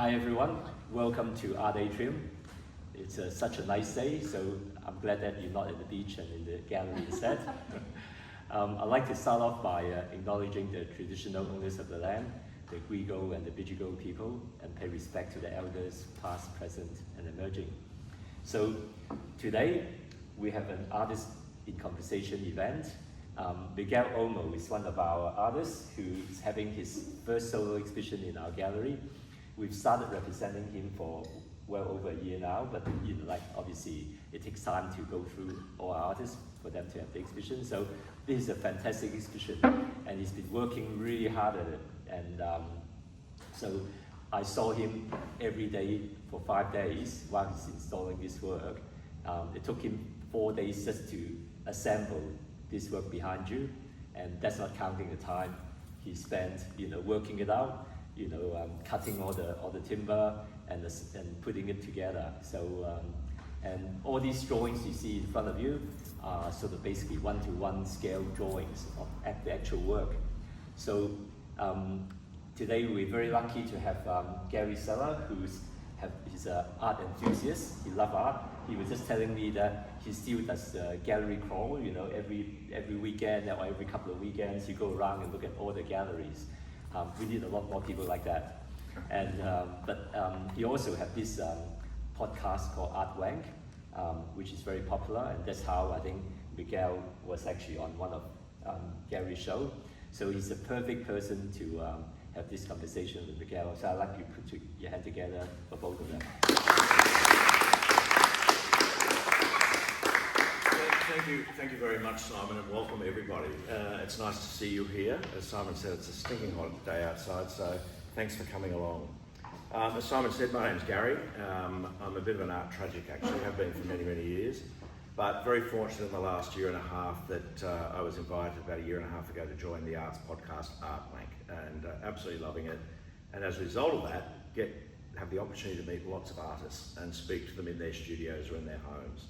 Hi everyone, welcome to Art Atrium. It's such a nice day, so I'm glad that you're not at the beach and in the gallery instead. I'd like to start off by acknowledging the traditional owners of the land, the Grigo and the Bijigo people, and pay respect to the elders, past, present, and emerging. So today, we have an Artist in Conversation event. Miguel Olmo is one of our artists who is having his first solo exhibition in our gallery. We've started representing him for well over a year now, but obviously it takes time to go through all our artists for them to have the exhibition. So this is a fantastic exhibition, and he's been working really hard at it. And so I saw him every day for 5 days while he's installing this work. It took him 4 days just to assemble this work behind you, and that's not counting the time he spent, working it out, cutting all the timber and putting it together. So, and all these drawings you see in front of you are sort of basically one-to-one scale drawings of the actual work. So today we're very lucky to have Gary Sella, who's he's an art enthusiast. He loves art. He was just telling me that he still does gallery crawl. Every weekend or every couple of weekends, you go around and look at all the galleries. We need a lot more people like that. And but he also has this podcast called Wank, which is very popular, and that's how I think Miguel was actually on one of Gary's show. So he's the perfect person to have this conversation with Miguel. So I'd like you to put your hand together for both of them. Thank you very much, Simon, and welcome everybody. It's nice to see you here. As Simon said, it's a stinking hot day outside, so thanks for coming along. As Simon said, my name's Gary. I'm a bit of an art tragic, actually. I've been for many, many years, but very fortunate in the last year and a half that I was invited about a year and a half ago to join the arts podcast, Wank, and absolutely loving it. And as a result of that, have the opportunity to meet lots of artists and speak to them in their studios or in their homes.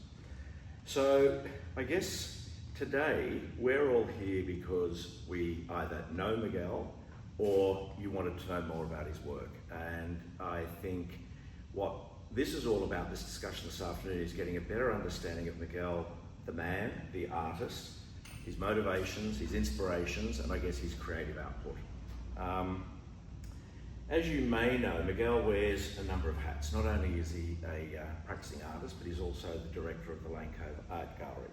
So I guess today we're all here because we either know Miguel or you wanted to know more about his work. And I think what this is all about, this discussion this afternoon, is getting a better understanding of Miguel, the man, the artist, his motivations, his inspirations, and I guess his creative output. As you may know, Miguel wears a number of hats. Not only is he a practicing artist, but he's also the director of the Lane Cove Art Gallery.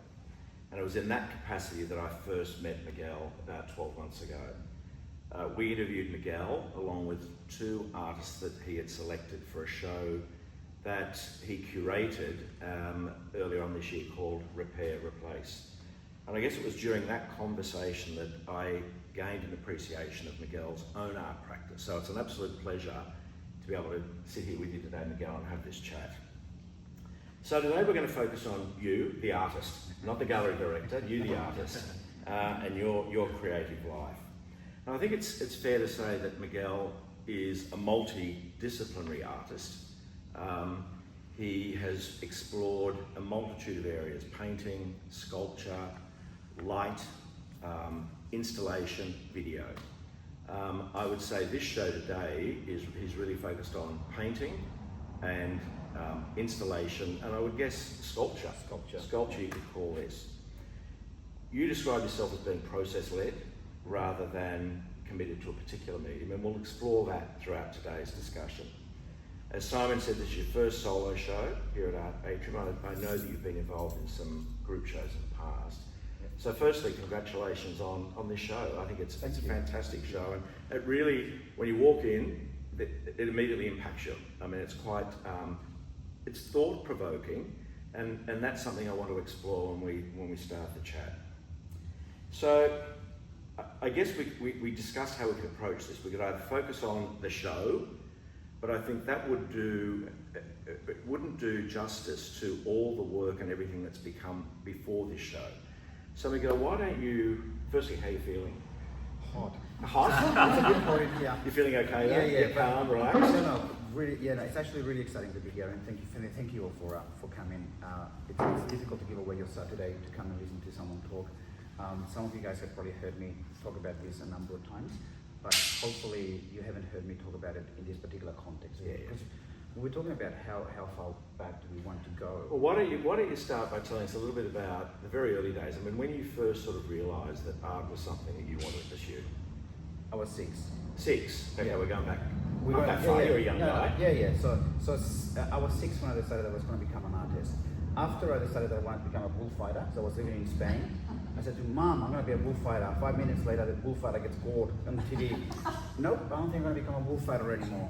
And it was in that capacity that I first met Miguel about 12 months ago. We interviewed Miguel along with two artists that he had selected for a show that he curated earlier on this year called Repair, Replace. And I guess it was during that conversation that I gained an appreciation of Miguel's own art practice. So it's an absolute pleasure to be able to sit here with you today, Miguel, and have this chat. So today we're going to focus on you, the artist, not the gallery director, you, the artist, and your creative life. And I think it's fair to say that Miguel is a multidisciplinary artist. He has explored a multitude of areas: painting, sculpture, light, installation, video. I would say this show today he's really focused on painting and installation, and I would guess sculpture. Sculpture you could call this. You describe yourself as being process-led rather than committed to a particular medium, and we'll explore that throughout today's discussion. As Simon said, this is your first solo show here at Art Atrium. I know that you've been involved in some group shows in the past. So firstly, congratulations on this show. I think it's a fantastic show, and it really, when you walk in, it immediately impacts you. I mean, it's quite, it's thought-provoking, and that's something I want to explore when we start the chat. So I guess we discussed how we could approach this. We could either focus on the show, but I think that wouldn't do justice to all the work and everything that's become before this show. So Miguel, why don't you, firstly, how are you feeling? Hot. Hot? That's a good point, yeah. You're feeling okay though? Yeah. You're calm, relaxed? No, really, it's actually really exciting to be here, and thank you all for coming. It's difficult to give away your Saturday to come and listen to someone talk. Some of you guys have probably heard me talk about this a number of times. but hopefully you haven't heard me talk about it in this particular context. Yeah. Because we're talking about how far back do we want to go. Well, why don't you start by telling us a little bit about the very early days? I mean, when you first sort of realised that art was something that you wanted to pursue? I was 6. 6? Okay, Yeah. we're going back. We Not that far, you're a young guy. Yeah. So I was 6 when I decided I was going to become an artist. After I decided I wanted to become a bullfighter, so I was living in Spain, I said to Mom, I'm going to be a bullfighter. 5 minutes later, the bullfighter gets gored on TV. Nope, I don't think I'm going to become a bullfighter anymore.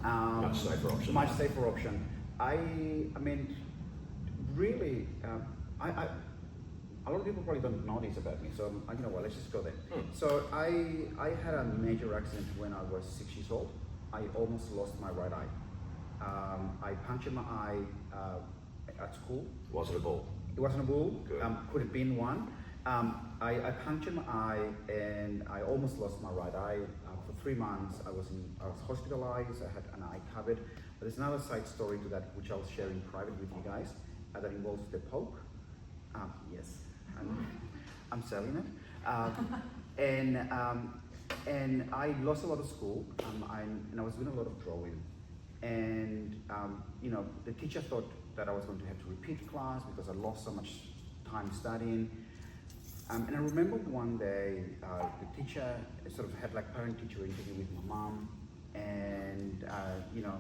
Much safer option. Much safer option. I mean, really, a lot of people probably don't know this about me, so you know what, let's just go there. So I had a major accident when I was 6 years old. I almost lost my right eye. I punctured my eye at school. Was it a ball? It wasn't a bull. Good. Could have been one. I punctured my eye and I almost lost my right eye. For 3 months, I was hospitalized. I had an eye covered. But there's another side story to that, which I'll share in private with you guys, that involves the Pope. Yes, I'm selling it. And I lost a lot of school. And I was doing a lot of drawing. And you know, the teacher thought that I was going to have to repeat class because I lost so much time studying. And I remember one day, the teacher sort of had like parent-teacher interview with my mom, and you know,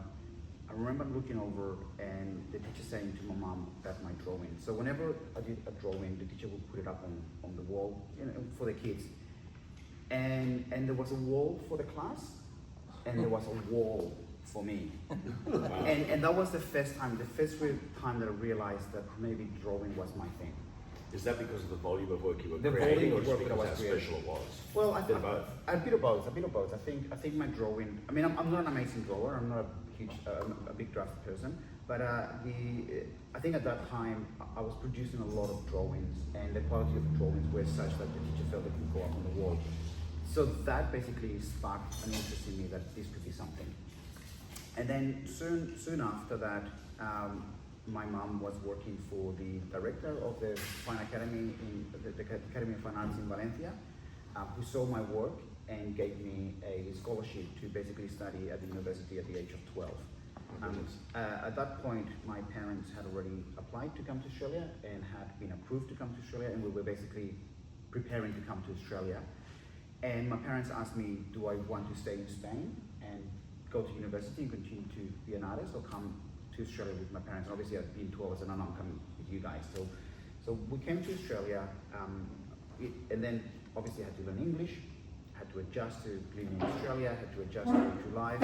I remember looking over and the teacher saying to my mom that my drawing. So whenever I did a drawing, the teacher would put it up on the wall, you know, for the kids. And there was a wall for the class, and there was a wall for me. Wow. And that was the first real time that I realized that maybe drawing was my thing. Is that because of the volume of work you were The creating, volume or of just work that because I how was creating. special it was? Well, Bit of both. a bit of both. I think my drawing. I mean, I'm not an amazing drawer. I'm not a huge, a big draft person. But I think at that time I was producing a lot of drawings, and the quality of the drawings were such that the teacher felt they could go up on the wall. So that basically sparked an interest in me that this could be something. And then soon after that, my mom was working for the director of the Fine Academy, the Academy of Fine Arts in Valencia, who saw my work and gave me a scholarship to basically study at the university at the age of 12. At that point, my parents had already applied to come to Australia and had been approved to come to Australia, and we were basically preparing to come to Australia. And my parents asked me, do I want to stay in Spain and go to university and continue to be an artist, or come to Australia with my parents? And obviously I'd been 12, I said, no, I'm coming with you guys. So we came to Australia, and then obviously I had to learn English, had to adjust to living in Australia, had to adjust to life.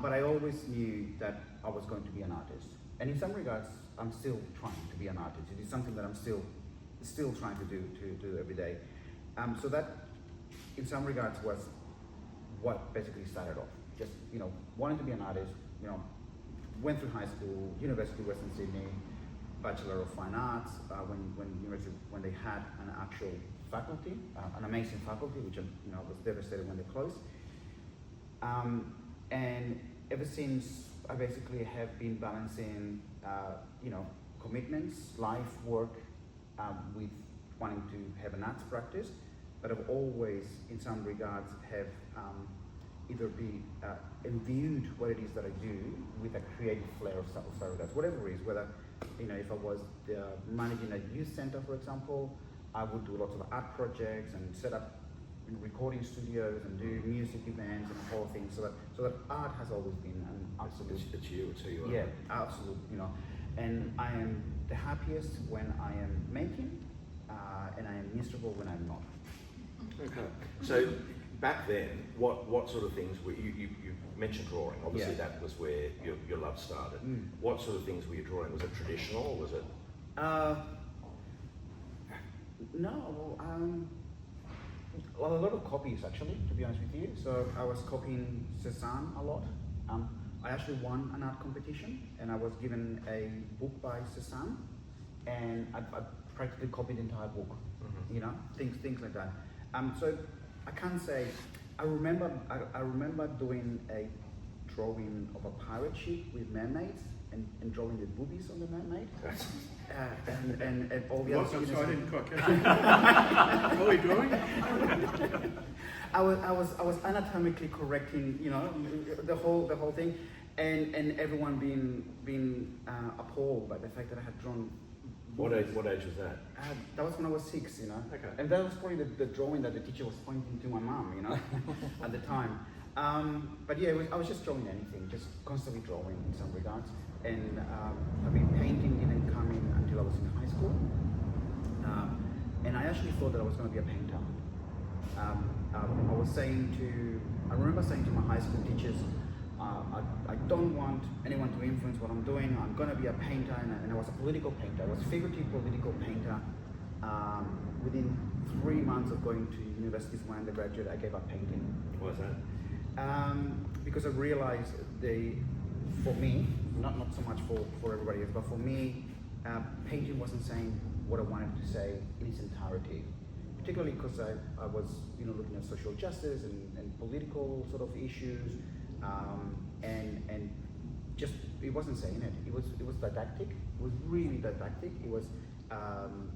But I always knew that I was going to be an artist. And in some regards, I'm still trying to be an artist. It is something that I'm still trying to do every day. So that, in some regards, was what basically started off. Just, you know, wanting to be an artist, you know, went through high school, University of Western Sydney, Bachelor of Fine Arts, when they had an actual faculty, an amazing faculty, which you know, was devastated when they closed. And ever since, I basically have been balancing, you know, commitments, life, work, with wanting to have an arts practice, but I've always, in some regards, have either be imbued what it is that I do with a creative flair of Saturdays, whatever it is, whether, you know, if I was managing a youth center, for example, I would do lots of art projects and set up recording studios and do music events and whole things, so that art has always been an absolute. It's you, it's who you are. Yeah, absolute, you know, and I am the happiest when I am making, and I am miserable when I'm not. Okay, so back then, what sort of things were you mentioned drawing? Obviously, Yeah. that was where your love started. What sort of things were you drawing? Was it traditional, or was it? No, well, a lot of copies actually, to be honest with you. So I was copying Cézanne a lot. I actually won an art competition, and I was given a book by Cézanne, and I practically copied the entire book. You know, things like that. So I can't say. I remember doing a drawing of a pirate ship with mermaids and drawing the boobies on the mermaid. And all the What? other I'm sorry, I students. didn't quite catch it. Are we drawing? I was anatomically correcting, you know, the whole thing, and everyone being appalled by the fact that I had drawn. What age was that? That was when I was 6, you know. Okay. And that was probably the drawing that the teacher was pointing to my mum, you know, at the time. But yeah, I was just drawing anything, just constantly drawing in some regards. And I mean, painting didn't come in until I was in high school. And I actually thought that I was going to be a painter. I remember saying to my high school teachers, I don't want anyone to influence what I'm doing. I'm going to be a painter, and I was a political painter. I was a figurative political painter. Within 3 months of going to university as my undergraduate, I gave up painting. Why is that? Because I realized for me, not so much for everybody else, but for me, painting wasn't saying what I wanted to say in its entirety. Particularly because I was, you know, looking at social justice and political sort of issues, and just it wasn't saying it. It was didactic. It was really didactic. It was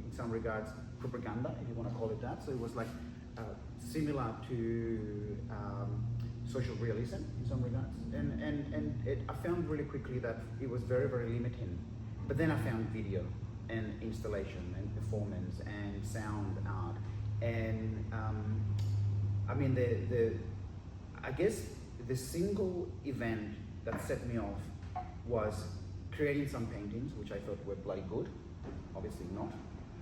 in some regards propaganda, if you want to call it that. So it was like similar to social realism in some regards, and I found really quickly that it was very, very limiting. But then I found video and installation and performance and sound art, and I mean I guess the single event that set me off was creating some paintings which I thought were bloody good. Obviously not,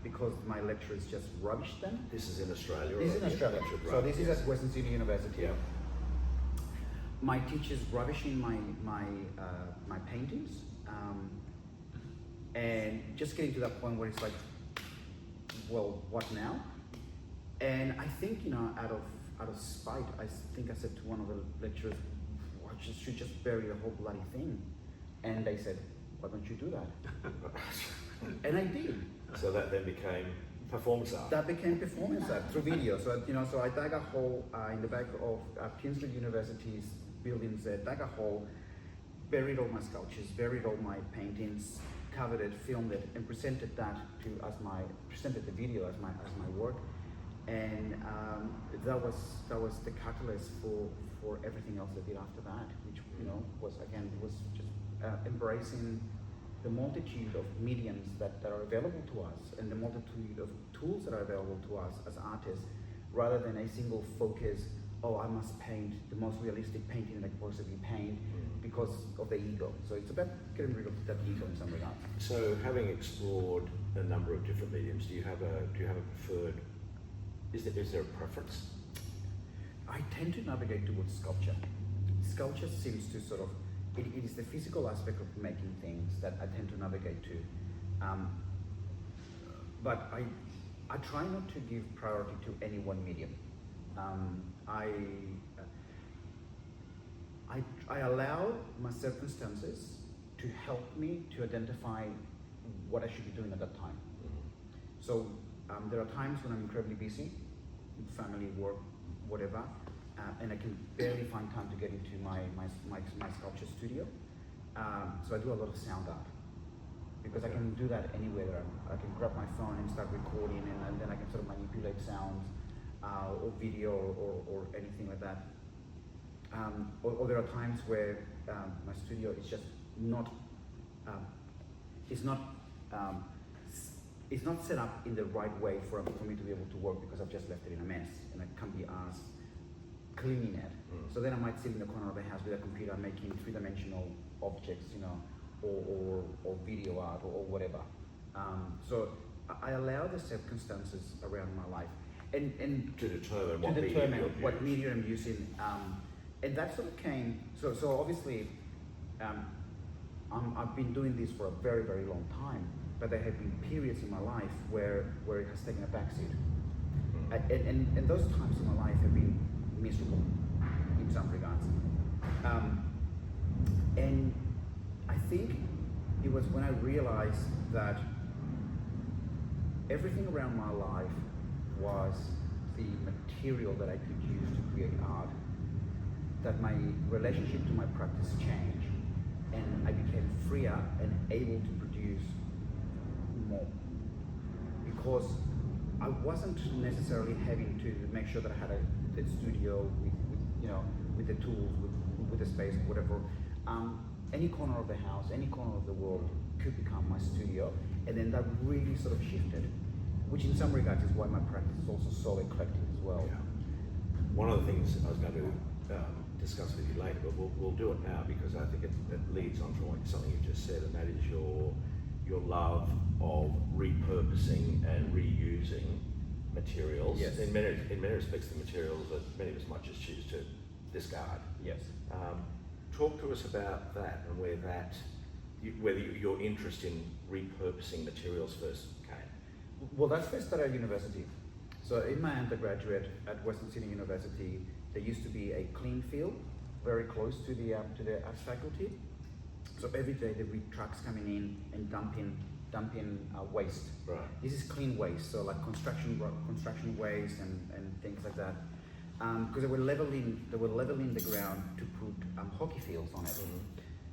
because my lecturers just rubbished them. This is in Australia. This is in Australia. So this is yes. at Western Sydney University. Yeah. My teachers rubbishing my paintings, and just getting to that point where it's like, well, what now? And I think, you know, out of spite, I think I said to one of the lecturers, well, I should just bury the whole bloody thing. And they said, why don't you do that? And I did. So that then became performance art. That became performance art through video. So, you know, so I dug a hole in the back of Kingsland University's buildings, dug a hole, buried all my sculptures, buried all my paintings, covered it, filmed it, and presented the video as my work. And that was the catalyst for everything else I did after that, which, you know, was just embracing the multitude of mediums that are available to us, and the multitude of tools that are available to us as artists, rather than a single focus, oh, I must paint the most realistic painting that I can possibly paint, because of the ego. So it's about getting rid of that ego in some regards. So having explored a number of different mediums, do you have a preferred, is there a preference? I tend to navigate towards sculpture. Sculpture seems to sort of, it is the physical aspect of making things that I tend to navigate to. But I try not to give priority to any one medium. I allow my circumstances to help me to identify what I should be doing at that time. So there are times when I'm incredibly busy, family, work, whatever, and I can barely find time to get into my sculpture studio. So I do a lot of sound art, because I can do that anywhere. I can grab my phone and start recording, and then I can sort of manipulate sounds or video or anything like that. Or there are times where my studio is just not it's not set up in the right way for me to be able to work, because I've just left it in a mess and I can't be asked cleaning it. So then I might sit in the corner of the house with a computer making three-dimensional objects, you know, or video art or whatever. So I allow the circumstances around my life and To determine what media I'm using. And that sort of came, so obviously I've been doing this for a very, very long time, but there have been periods in my life where it has taken a backseat. And those times in my life have been miserable in some regards. And I think it was when I realized that everything around my life was the material that I could use to create art, that my relationship to my practice freer and able to produce more, because I wasn't necessarily having to make sure that I had a studio with with the tools, with the space, whatever. Any corner of the house, any corner of the world could become my studio, and then that really sort of shifted, which in some regards is why my practice is also so eclectic as well. Yeah. One of the things I was going to discuss with you later, but we'll do it now because I think it leads on to something you just said, and that is your love of repurposing and reusing materials. Yes. In many respects, the materials that many of us might just choose to discard. Yes. Talk to us about that and whether your interest in repurposing materials first came. Well, that's first started at university. So in my undergraduate at Western Sydney University, there used to be a clean field very close to the arts faculty. So every day there'd be trucks coming in and dumping waste. Right. This is clean waste, so like construction waste and things like that. Because they were leveling the ground to put hockey fields on it.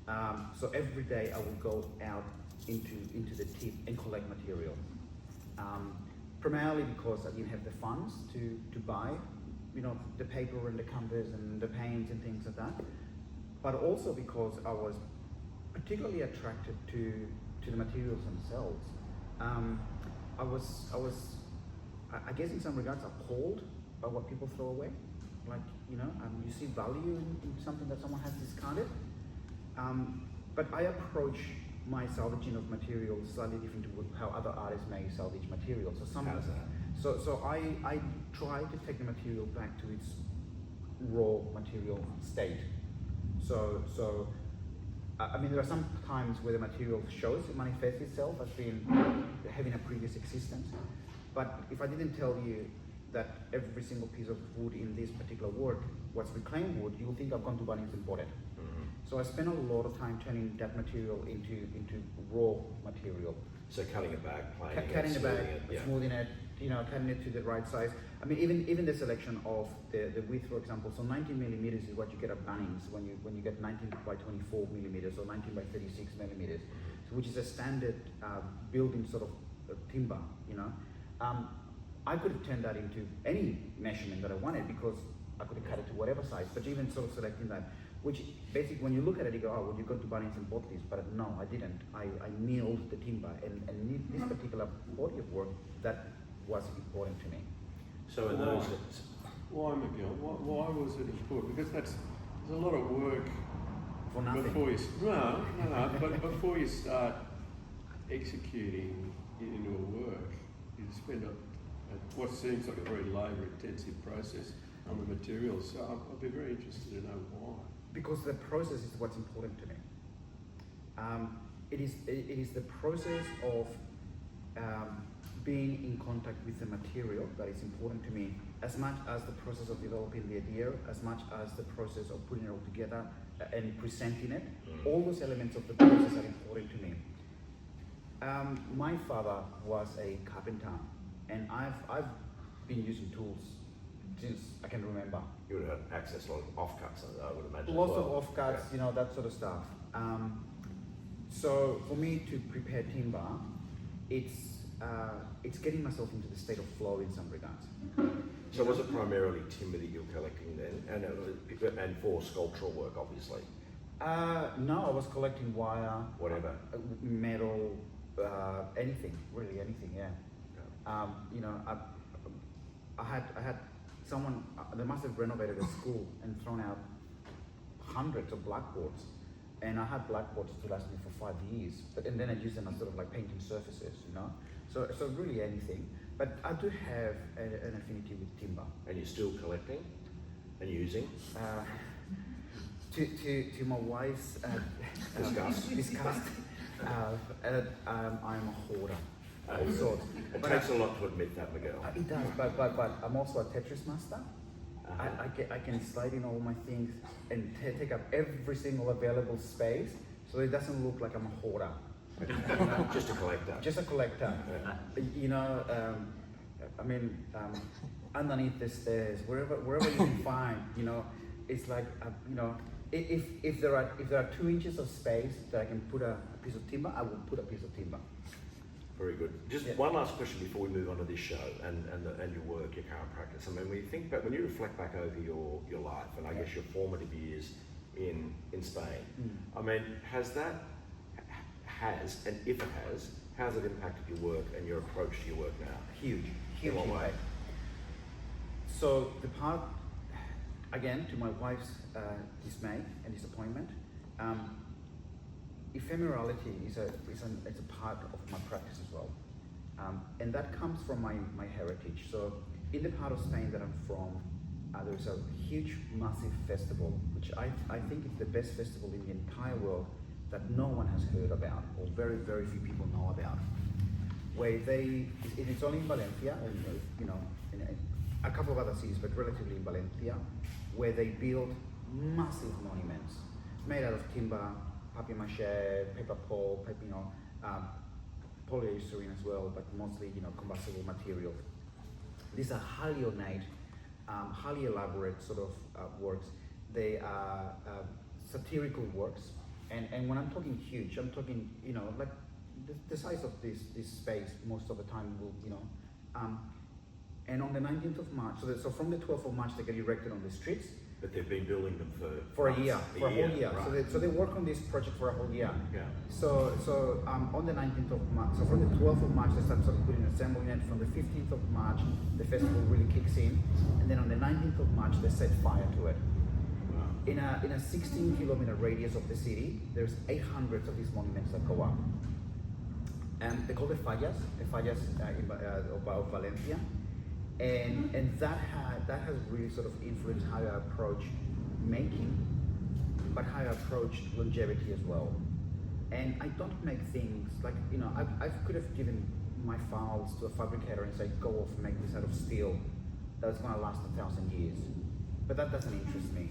Mm-hmm. So every day I would go out into the tip and collect material. Primarily because I didn't have the funds to buy, the paper and the canvas and the paints and things like that. But also because I was particularly attracted to the materials themselves. I guess in some regards appalled by what people throw away. Like, you see value in something that someone has discarded. But I approach my salvaging of materials slightly different to how other artists may salvage materials. How's that? So I try to take the material back to its raw material state. So I mean, there are some times where the material shows, it manifests itself as being having a previous existence. But if I didn't tell you that every single piece of wood in this particular work was reclaimed wood, you'll think I've gone to Bunnings and bought it. Mm-hmm. So I spent a lot of time turning that material into raw material. So cutting it back, planing Cutting it, it back, yeah. smoothing it, cutting it to the right size. I mean, even the selection of the width, for example. So 19 millimeters is what you get at Bunnings when you get 19 by 24 millimeters or 19 by 36 millimeters, so which is a standard building sort of timber. I could have turned that into any measurement that I wanted because I could have cut it to whatever size. But even sort of selecting that, which basically when you look at it, you go, oh, well, you go to Bunnings and bought this. But no, I didn't. I milled the timber, and this particular body of work that was important to me. So in those, Why, Miguel? Why was it important? Because there's a lot of work For nothing. but before you start executing it into a work, you spend what seems like a very labour-intensive process on the materials. So I'd be very interested to know why. Because the process is what's important to me. It is the process of being in contact with the material that is important to me, as much as the process of developing the idea, as much as the process of putting it all together and presenting it. All those elements of the process are important to me. My father was a carpenter, and I've been using tools since I can remember. you would have access to a lot of offcuts, I would imagine. Lots as well. of offcuts, that sort of stuff. So for me to prepare timber, it's getting myself into the state of flow in some regards. So was it primarily timber that you were collecting then, and for sculptural work, obviously? No, I was collecting wire, Whatever. metal, anything, really anything. Yeah. I had someone. They must have renovated a school and thrown out hundreds of blackboards, and I had blackboards to last me for 5 years. And then I used them as sort of like painting surfaces, So really anything. But I do have an affinity with timber. And you're still collecting and using? To my wife's disgust, I'm a hoarder. All sorts. It takes a lot to admit that, Miguel. It does, but I'm also a Tetris master. I can slide in all my things and take up every single available space, so it doesn't look like I'm a hoarder. Just a collector. Just a collector. Yeah. Underneath the stairs, wherever you can find, it's like, If there are 2 inches of space that I can put a piece of timber, I will put a piece of timber. Very good. Just one last question before we move on to this show and your work, your current practice. I mean, when you reflect back over your life and I guess your formative years in Spain, I mean, and if it has, how's it impacted your work and your approach to your work now? Huge In what way? impact. So the part, again, to my wife's dismay and disappointment, ephemerality is a part of my practice as well, and that comes from my heritage. So in the part of Spain that I'm from, there's a huge, massive festival, which I think is the best festival in the entire world that no one has heard about, or very, very few people know about. Where it's only in Valencia, and you know, in a couple of other cities, but relatively in Valencia, where they build massive monuments made out of timber, papier-mâché, paper pulp, polyester as well, but mostly, you know, combustible materials. These are highly ornate, highly elaborate sort of works. They are satirical works, and when I'm talking huge, I'm talking, you know, like the size of this space most of the time will, you know, and on the 19th of March, so from the 12th of March they get erected on the streets. But they've been building them for a year, for a whole year. Right. So they work on this project for a whole year. Yeah. So on the 19th of March, so from the 12th of March they start sort of putting assembling it. From the 15th of March, the festival really kicks in, and then on the 19th of March they set fire to it. Wow. In a 16-kilometer radius of the city, there's 800 of these monuments that go up. And they call the fallas of Valencia. And that has really sort of influenced how I approach making, but how I approach longevity as well. And I don't make things like, you know, I could have given my files to a fabricator and say, go off and make this out of steel that's going to last 1,000 years. But that doesn't interest me.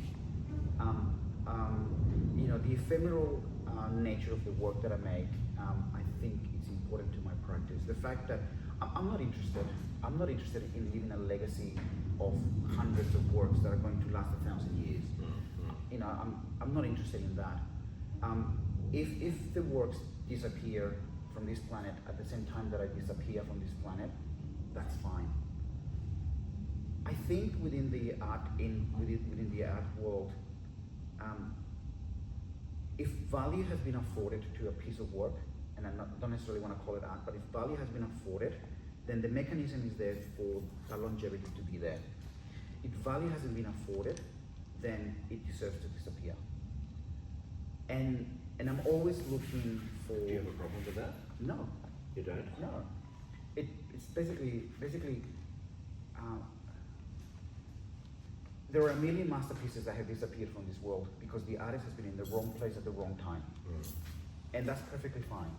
You know, the ephemeral nature of the work that I make, I think it's important to my practice. The fact that I'm not interested in leaving a legacy of hundreds of works that are going to last 1,000 years. You know, I'm not interested in that. If the works disappear from this planet at the same time that I disappear from this planet, that's fine. I think within the art world, if value has been afforded to a piece of work, and I don't necessarily want to call it art, but if value has been afforded, then the mechanism is there for the longevity to be there. If value hasn't been afforded, then it deserves to disappear. And I'm always looking for... Do you have a problem with that? No. You don't? No. It's basically there are a million masterpieces that have disappeared from this world because the artist has been in the wrong place at the wrong time. And that's perfectly fine.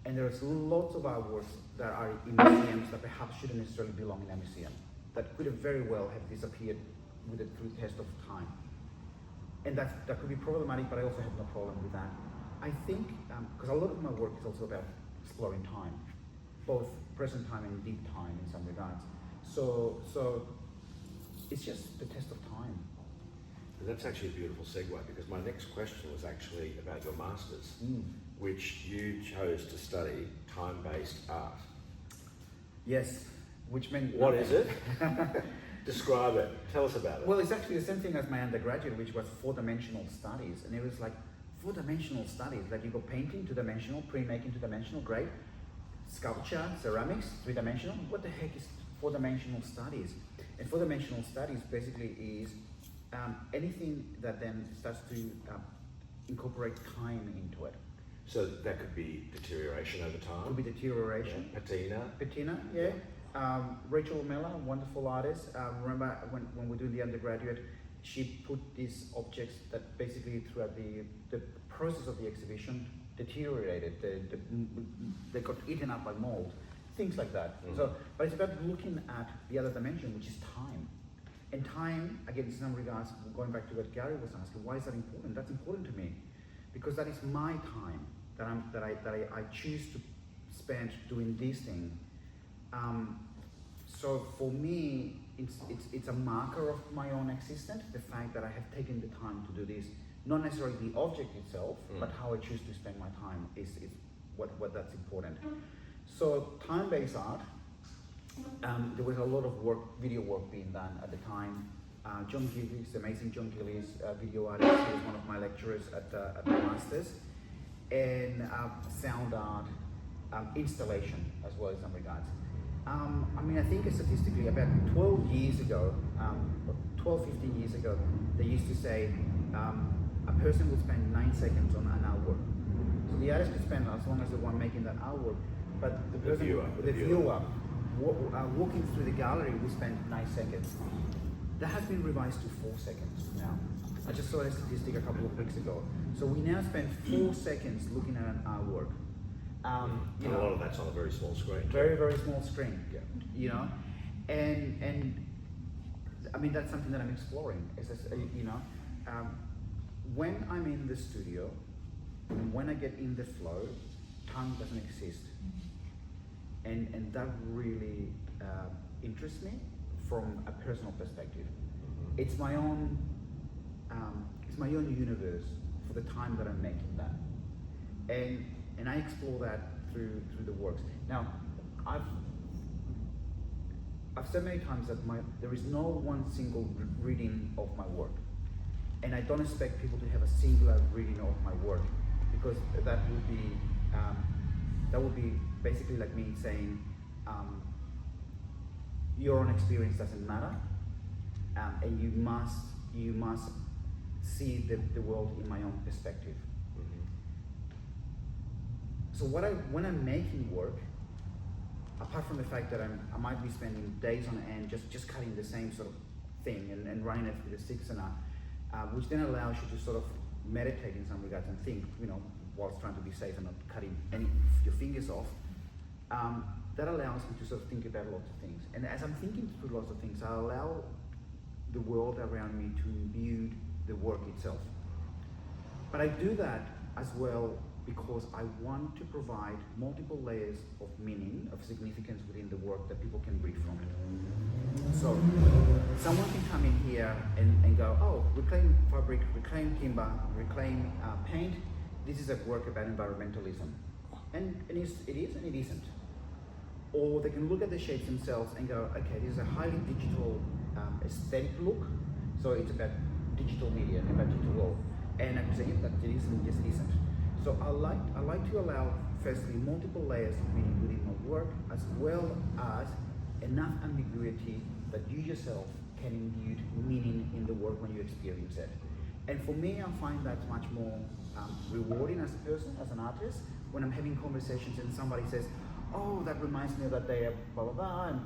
And there's lots of artworks that are in museums that perhaps shouldn't necessarily belong in a museum, that could have very well have disappeared through the test of time. And that could be problematic, but I also have no problem with that. I think, because a lot of my work is also about exploring time, both present time and deep time in some regards. So it's just the test of time. And that's actually a beautiful segue, because my next question was actually about your master's, which you chose to study time-based art. Yes, which meant... What is it? Describe it. Tell us about it. Well, it's actually the same thing as my undergraduate, which was 4-dimensional studies. And it was like 4-dimensional studies, like you go painting 2-dimensional, pre-making 2-dimensional, great. Sculpture, ceramics, 3-dimensional. What the heck is 4-dimensional studies? And 4-dimensional studies basically is anything that then starts to incorporate time into it. So that could be deterioration over time? Could be deterioration. Yeah. Patina, yeah. Rachel Miller, wonderful artist. Remember when we were doing the undergraduate, she put these objects that basically throughout the process of the exhibition deteriorated. They got eaten up by mold, things like that. So, but it's about looking at the other dimension, which is time. And time, again, in some regards, going back to what Gary was asking, why is that important? That's important to me, because that is my time that I choose to spend doing this thing. So for me, it's a marker of my own existence, the fact that I have taken the time to do this not necessarily the object itself, but how I choose to spend my time is what that's important. So time-based art, there was a lot of video work being done at the time. John Gillies, the amazing John Gillies, video artist, he was one of my lecturers at the Masters, and sound art, installation as well in some regards. I mean, I think statistically about 12 years ago, 15 years ago, they used to say a person would spend 9 seconds on an artwork. So the artist could spend as long as the one making that artwork, but the viewer walking through the gallery would spend 9 seconds. That has been revised to 4 seconds now. I just saw a statistic a couple of weeks ago. So we now spend 4 seconds looking at an artwork. A lot of that's on a very small screen. Very, very small screen. Yeah. You know, and I mean that's something that I'm exploring. When I'm in the studio, and when I get in the flow, time doesn't exist, and that really interests me from a personal perspective. It's my own universe for the time that I'm making that, and I explore that through the works. Now, I've said many times that there is no one single reading of my work, and I don't expect people to have a singular reading of my work, because that would be basically like me saying your own experience doesn't matter, and you must see the world in my own perspective. So when I'm making work, apart from the fact that I might be spending days on end just cutting the same sort of thing and running it with a 6-er, which then allows you to sort of meditate in some regards and think, whilst trying to be safe and not cutting any of your fingers off. That allows me to sort of think about lots of things. And as I'm thinking through lots of things, I allow the world around me to imbue the work itself. But I do that as well because I want to provide multiple layers of meaning, of significance within the work that people can read from it. So someone can come in here and go, oh, reclaim fabric, reclaim timber, reclaim paint. This is a work about environmentalism. And it is and it isn't. Or they can look at the shapes themselves and go, okay, this is a highly digital aesthetic look. So it's about digital media and about digital law. And I can say, yeah, that it is and yes, it isn't. So I like to allow, firstly, multiple layers of meaning within my work, as well as enough ambiguity that you yourself can imbue meaning in the work when you experience it. And for me, I find that much more rewarding as a person, as an artist, when I'm having conversations and somebody says, oh, that reminds me of that day of blah, blah, blah, and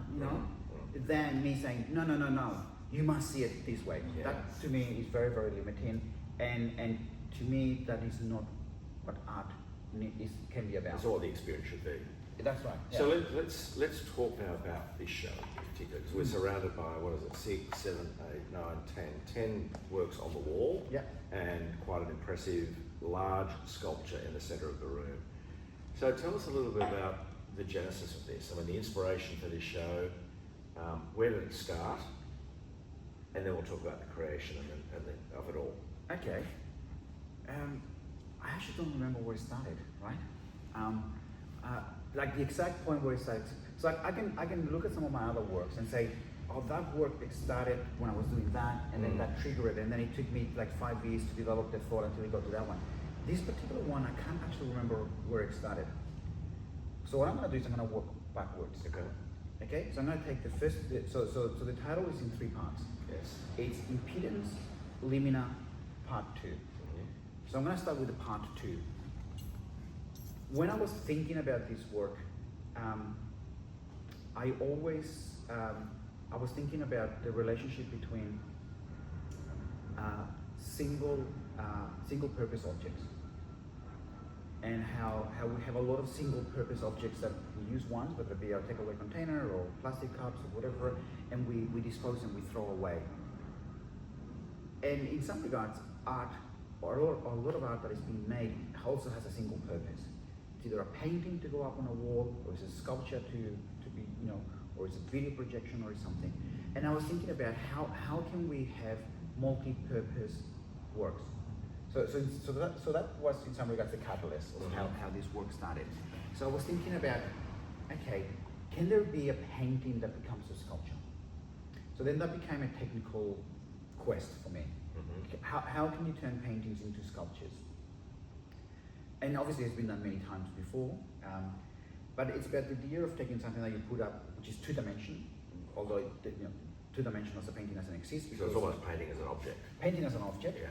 than me saying, no, you must see it this way. Yeah. That to me is very, very limiting, and to me that is not what art can be about. That's all the experience should be. That's right. Yeah. So let's talk now about this show in particular, because we're surrounded by, 6, 7, 8, 9, 10 works on the wall, and quite an impressive large sculpture in the centre of the room. So tell us a little bit about the genesis of this. I mean, the inspiration for this show, where did it start? And then we'll talk about the creation of it all. Okay. I actually don't remember where it started, right? Like the exact point where it started. So I can look at some of my other works and say, oh, that work started when I was doing that, and then that triggered it, and then it took me like 5 years to develop the thought until it got to that one. This particular one, I can't actually remember where it started. So what I'm going to do is I'm going to work backwards. Okay. So I'm going to take the first. So the title is in 3 parts. Yes. It's Impedance, Limina, Part 2. So I'm going to start with the Part 2. When I was thinking about this work, I was thinking about the relationship between single purpose objects, and how we have a lot of single purpose objects that we use once, whether it be our takeaway container or plastic cups or whatever, and we dispose and we throw away. And in some regards, art, or a lot of art that is being made, also has a single purpose. It's either a painting to go up on a wall, or it's a sculpture to be, or it's a video projection or something. And I was thinking about how can we have multi-purpose works. So that was in some regards the catalyst of how this work started. So I was thinking about, okay, can there be a painting that becomes a sculpture? So then that became a technical quest for me. How can you turn paintings into sculptures? And obviously it's been done many times before, but it's about the idea of taking something that you put up, which is two-dimensional, although two-dimensional as a painting doesn't exist. So it's almost painting as an object. Painting as an object, Yeah.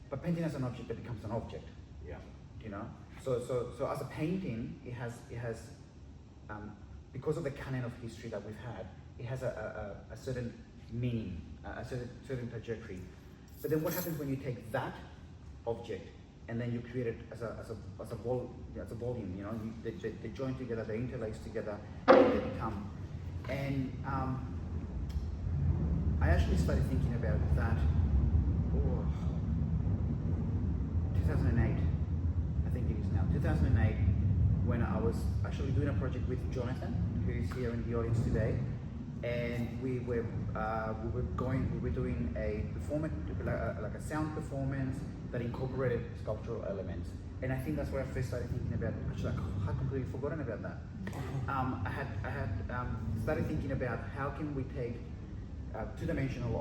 but painting as an object that becomes an object. Yeah. You know, so as a painting, it has because of the canon of history that we've had, it has a certain meaning, a certain trajectory. But then what happens when you take that object and then you create it as a volume? You know, they join together, they interlace together, and they become. And I actually started thinking about that. 2008, I think it is now. 2008, when I was actually doing a project with Jonathan, who is here in the audience today, and we were doing a performance, like a sound performance that incorporated sculptural elements. And I think that's where I first started thinking about. Actually, I had completely forgotten about that. I had started thinking about how can we take two-dimensional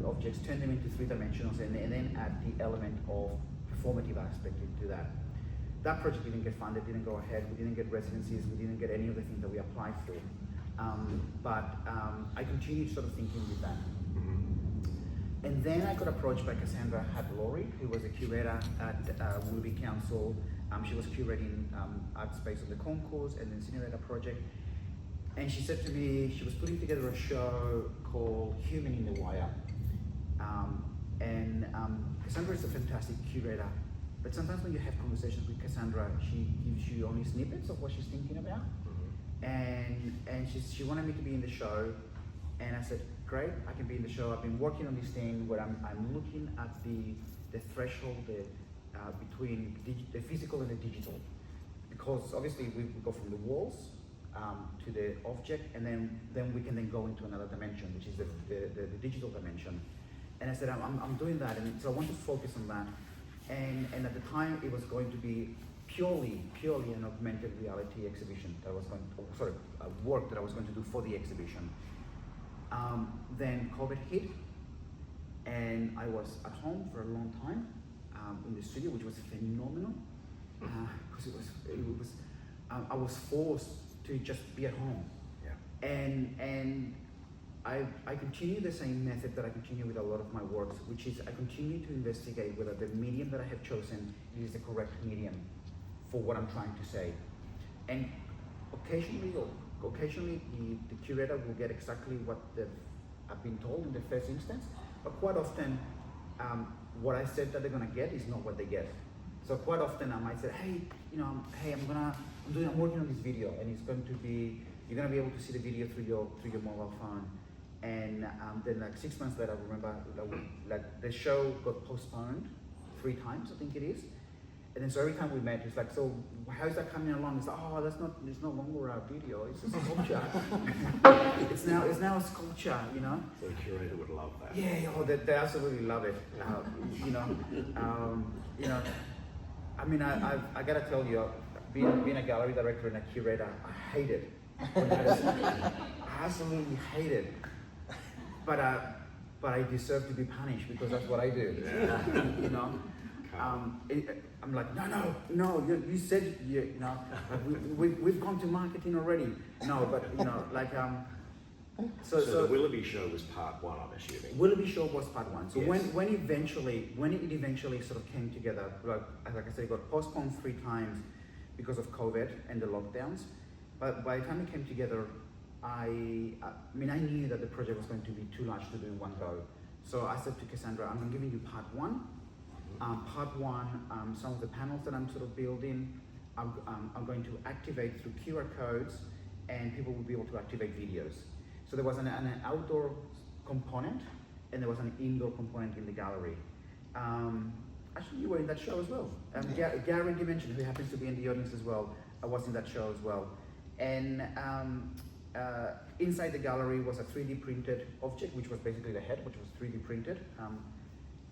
objects, turn them into three-dimensionals, and then add the element of performative aspect into that. That project didn't get funded, didn't go ahead, we didn't get residencies, we didn't get any of the things that we applied for. But I continued sort of thinking with that. And then I got approached by Cassandra Hadlori, who was a curator at Willoughby Council. She was curating art space of the concourse and the incinerator project. And she said to me, she was putting together a show called Human in the Wire. Cassandra is a fantastic curator, but sometimes when you have conversations with Cassandra, she gives you only snippets of what she's thinking about. And she wanted me to be in the show, and I said, great, I can be in the show. I've been working on this thing where I'm looking at the threshold between the physical and the digital, because obviously we go from the walls to the object, and then we can then go into another dimension, which is the digital dimension. And I said, I'm doing that, and so I want to focus on that. And at the time, it was going to be purely an augmented reality exhibition that I was a work that I was going to do for the exhibition. Then COVID hit, and I was at home for a long time in the studio, which was phenomenal, because I was forced to just be at home. Yeah. And I continue the same method that I continue with a lot of my works, which is I continue to investigate whether the medium that I have chosen is the correct medium for what I'm trying to say. And occasionally the curator will get exactly what I've been told in the first instance, but quite often what I said that they're gonna get is not what they get. So quite often I might say, hey, I'm working on this video, and you're gonna be able to see the video through your mobile phone. And then like 6 months later, I remember like the show got postponed 3 times, I think it is. And then so every time we met, it's like, so how's that coming along? It's like, oh, it's no longer a video, it's a sculpture. it's now a sculpture, you know? So the curator would love that. Yeah, they absolutely love it. I mean, I gotta tell you, being a gallery director and a curator, I hate it. I absolutely hate it. But I deserve to be punished because that's what I do. Yeah. You know, I'm like, no. You said we've gone to marketing already. No, but So the Willoughby show was part 1, I'm assuming. Willoughby show was part 1. So yes. when it eventually sort of came together, like I said, it got postponed 3 times because of COVID and the lockdowns. But by the time it came together, I knew that the project was going to be too large to do in one go. So I said to Cassandra, I'm giving you part 1. Part 1, some of the panels that I'm sort of building, I'm going to activate through QR codes, and people will be able to activate videos. So there was an outdoor component, and there was an indoor component in the gallery. Actually, you were in that show as well. Gary Dimension, who happens to be in the audience as well, was in that show as well. And inside the gallery was a 3D printed object, which was basically the head, which was 3D printed.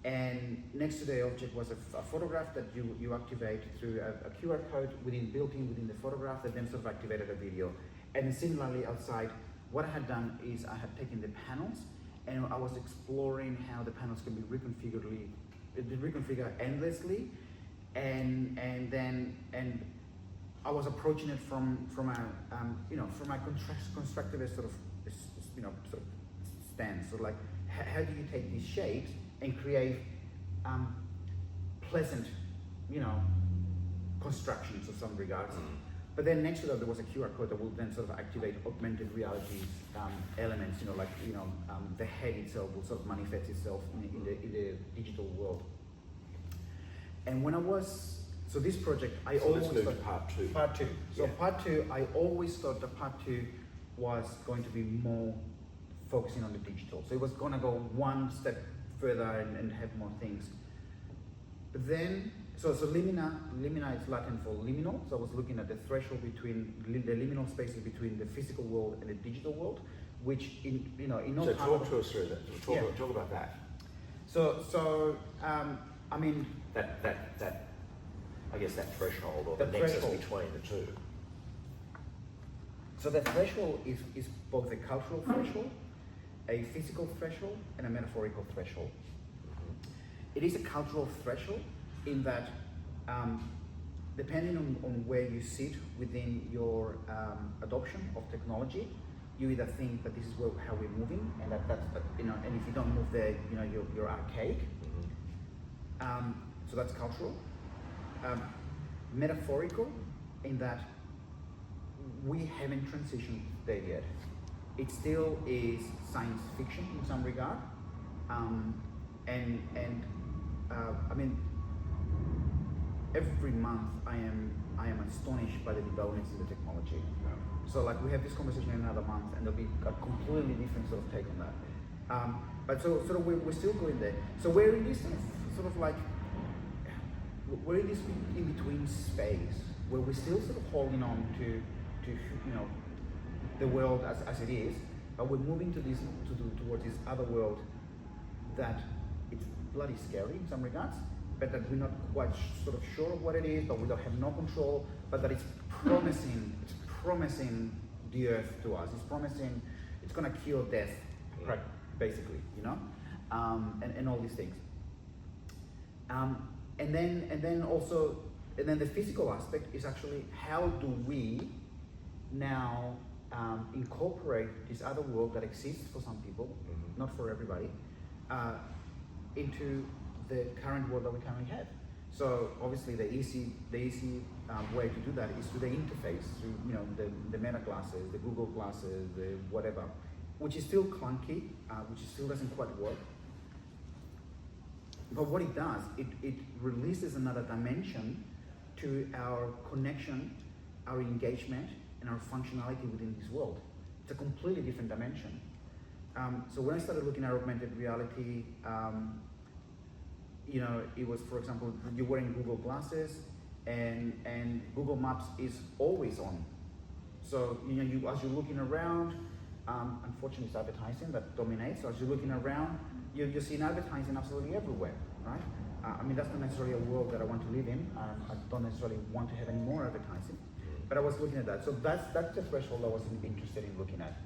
And next to the object was a photograph that you activate through a QR code built in within the photograph that then sort of activated a video. And similarly outside, what I had done is I had taken the panels and I was exploring how the panels can be reconfigured endlessly, and I was approaching it from a constructivist sort of stance. So like, how do you take these shapes and create pleasant, constructions of some regards? But then next to that, there was a QR code that will then sort of activate augmented reality elements. The head itself will sort of manifest itself in the digital world. And so this project, let's move to part two. Part two. So Yeah. part two, I always thought that part two was going to be more focusing on the digital. So it was going to go one step further and have more things. But then, so limina is Latin for liminal. So I was looking at the threshold between the liminal spaces between the physical world and the digital world, which So talk to us through that. Talk about that. So That I guess that threshold or The the nexus threshold. between the two. So the threshold is both a cultural threshold, a physical threshold, and a metaphorical threshold. It is a cultural threshold in that, depending on where you sit within your adoption of technology, you either think that this is how we're moving, and and if you don't move there, you're archaic. So that's cultural. Metaphorical, in that we haven't transitioned there yet. It still is science fiction in some regard, every month I am astonished by the developments in the technology. So like we have this conversation in another month, and there'll be a completely different sort of take on that. But so sort of we're still going there. So we're in this sort of like we're in this in between space where we're still sort of holding on to the world as it is, but we're moving towards this other world that it's bloody scary in some regards, but that we're not quite sort of sure of what it is, but we don't have no control, but that it's promising the earth to us. It's promising it's gonna cure death, right? Basically, and all these things. And then the physical aspect is actually how do we now incorporate this other world that exists for some people, not for everybody, into the current world that we currently have. So obviously the easy way to do that is through the interface, through the Meta glasses, the Google glasses, the whatever, which is still clunky, which still doesn't quite work. But what it does, it releases another dimension to our connection, our engagement, and our functionality within this world. It's a completely different dimension. So when I started looking at augmented reality, it was, for example, you're wearing Google glasses, and Google Maps is always on. So as you're looking around, unfortunately it's advertising that dominates. So as you're looking around, you're seeing advertising absolutely everywhere, right? That's not necessarily a world that I want to live in. I don't necessarily want to have any more advertising, but I was looking at that. So that's the threshold I was interested in looking at,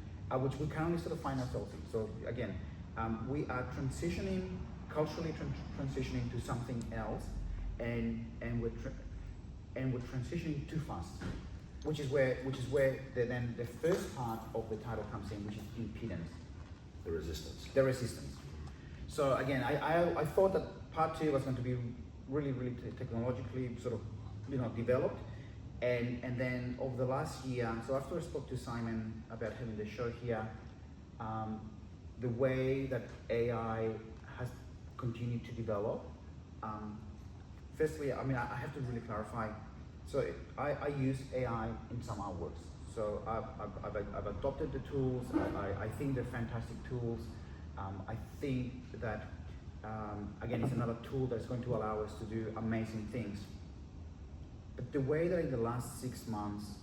which we currently sort of find ourselves in. So again, we are transitioning, culturally transitioning to something else, and we're transitioning too fast, which is where then the first part of the title comes in, which is impedance. The resistance. The resistance. So again, I thought that part two was going to be really, really technologically sort of, developed. And then over the last year, so after I spoke to Simon about having the show here, the way that AI has continued to develop, firstly, I have to really clarify. So I use AI in some artworks. So I've adopted the tools. I think they're fantastic tools. I think that, again, it's another tool that's going to allow us to do amazing things. But the way that in the last 6 months,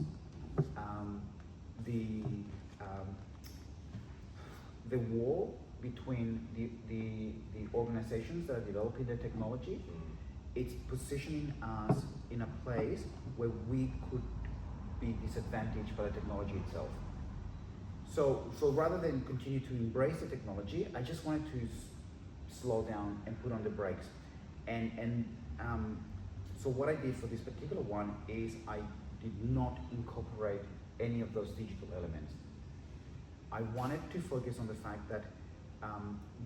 the war between the organizations that are developing the technology. It's positioning us in a place where we could be disadvantaged by the technology itself. So rather than continue to embrace the technology, I just wanted to slow down and put on the brakes. So what I did for this particular one is I did not incorporate any of those digital elements. I wanted to focus on the fact that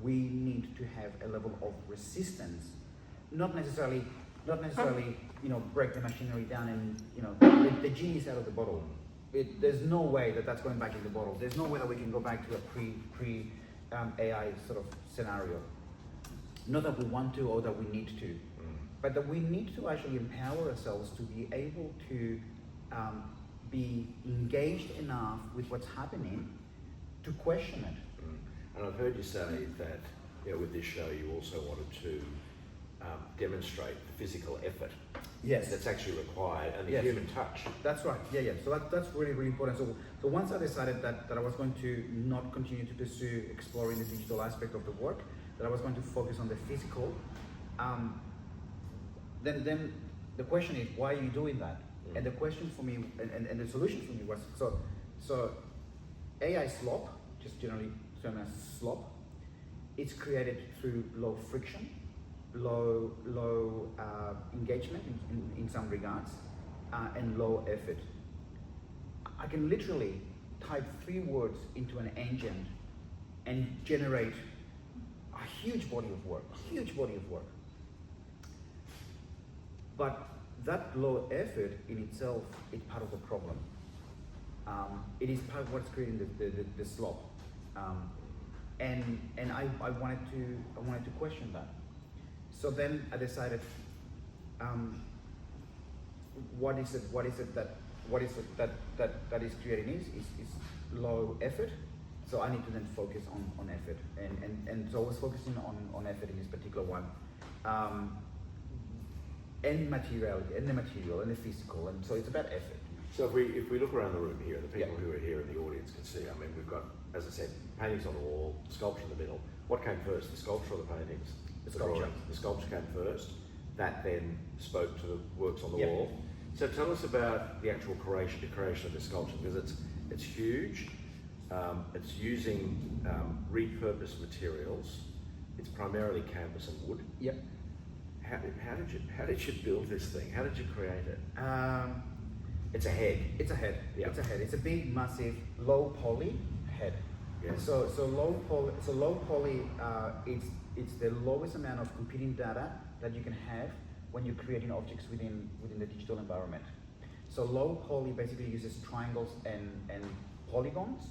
we need to have a level of resistance, not necessarily, break the machinery down and, the genie is out of the bottle. There's no way that that's going back in the bottle. There's no way that we can go back to a pre AI sort of scenario. Not that we want to or that we need to, but that we need to actually empower ourselves to be able to be engaged enough with what's happening to question it. And I've heard you say that with this show you also wanted to demonstrate the physical effort that's actually required and the human touch. That's right, yeah. So that's really, really important. So once I decided that I was going to not continue to pursue exploring the digital aspect of the work, that I was going to focus on the physical, then the question is, why are you doing that? And the question for me, and the solution for me was, so AI slop, just generally termed as slop, it's created through low friction, low engagement in some regards, and low effort. I can literally type 3 words into an engine and generate a huge body of work. But that low effort in itself is part of the problem. It is part of what's creating the slop. And I wanted to question that. So then I decided, what is it that is creating is low effort. So I need to then focus on effort, and so I was focusing on effort in this particular one, and materiality, and the material, and the physical, and so it's about effort. So if we look around the room here, the people who are here in the audience can see. I mean, we've got, as I said, paintings on the wall, sculpture in the middle. What came first, the sculpture or the paintings? The sculpture. The sculpture came first. That then spoke to the works on the wall. So tell us about the actual creation of the sculpture, because it's huge. It's using repurposed materials. It's primarily canvas and wood. Yep. How did you build this thing? How did you create it? It's a head. It's a head. Yeah. It's a head. It's a big, massive, low poly head. Yes. So low poly. It's the lowest amount of computing data that you can have when you're creating objects within the digital environment. So low poly basically uses triangles and polygons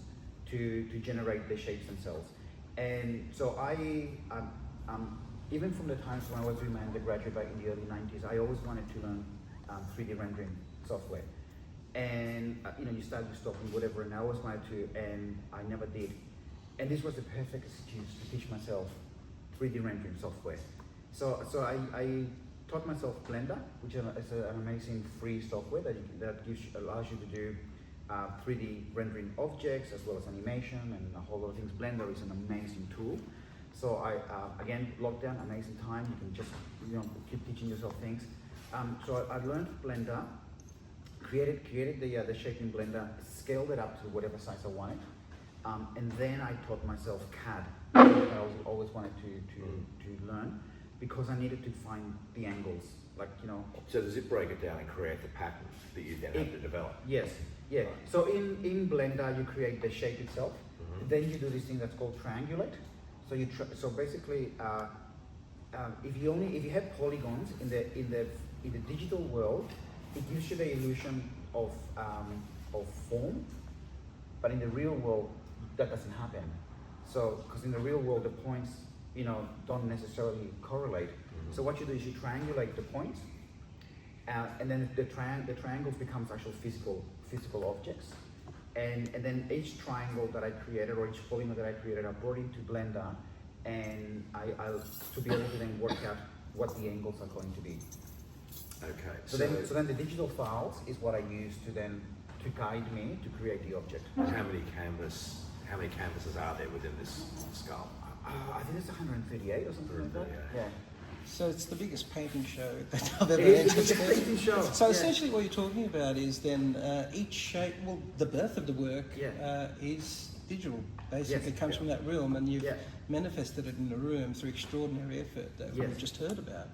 to generate the shapes themselves. And so even from the times when I was doing my undergraduate back in the early 90s, I always wanted to learn 3D rendering software. And you start, you stop, and whatever, and I always wanted to, and I never did. And this was the perfect excuse to teach myself 3D rendering software. So I taught myself Blender, which is an amazing free software that allows you to do 3D rendering objects as well as animation and a whole lot of things. Blender is an amazing tool. So again, lockdown, amazing time. You can just keep teaching yourself things. So I learned Blender, created the shape in Blender, scaled it up to whatever size I wanted, and then I taught myself CAD. I always wanted to learn, because I needed to find the angles, So does it break it down and create the pattern that you then have to develop? Yes, yeah. So in Blender you create the shape itself. Then you do this thing that's called triangulate. So basically, if you have polygons in the digital world, it gives you the illusion of form, but in the real world that doesn't happen. So because in the real world the points don't necessarily correlate. So what you do is you triangulate the points, and then the triangles becomes actual physical objects. And then each triangle that I created, or each polygon that I created, I brought into Blender, and I'll to be able to then work out what the angles are going to be. Okay. So then the digital files is what I use to guide me to create the object. How many canvases are there within this skull? I think it's 138 or something like that. Yeah. So it's the biggest painting show that I've ever It is entered. the biggest painting show. So yeah. essentially what you're talking about is then each shape, well, the birth of the work Yeah. is digital, basically. Yes. It comes from that realm, and you've Yeah. manifested it in the room through extraordinary effort that Yes. we've just heard about.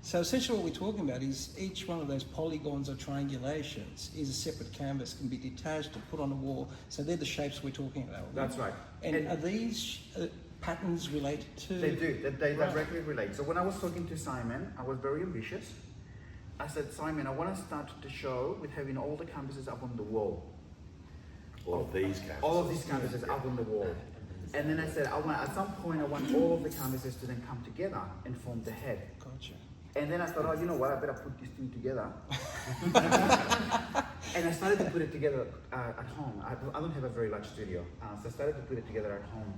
So essentially what we're talking about is each one of those polygons or triangulations is a separate canvas, can be detached and put on a wall. So they're the shapes we're talking about. That's right. And are these patterns related to... They do. They Right. directly relate. So when I was talking to Simon, I was very ambitious. I said, Simon, I want to start the show with having all the canvases up on the wall. All of these canvases. All of these canvases up on the wall. And then I said, at some point, I want all of the canvases to then come together and form the head. Gotcha. And then I thought, oh, you know what? I better put this thing together. And I started to put it together at home. I don't have a very large studio, so I started to put it together at home.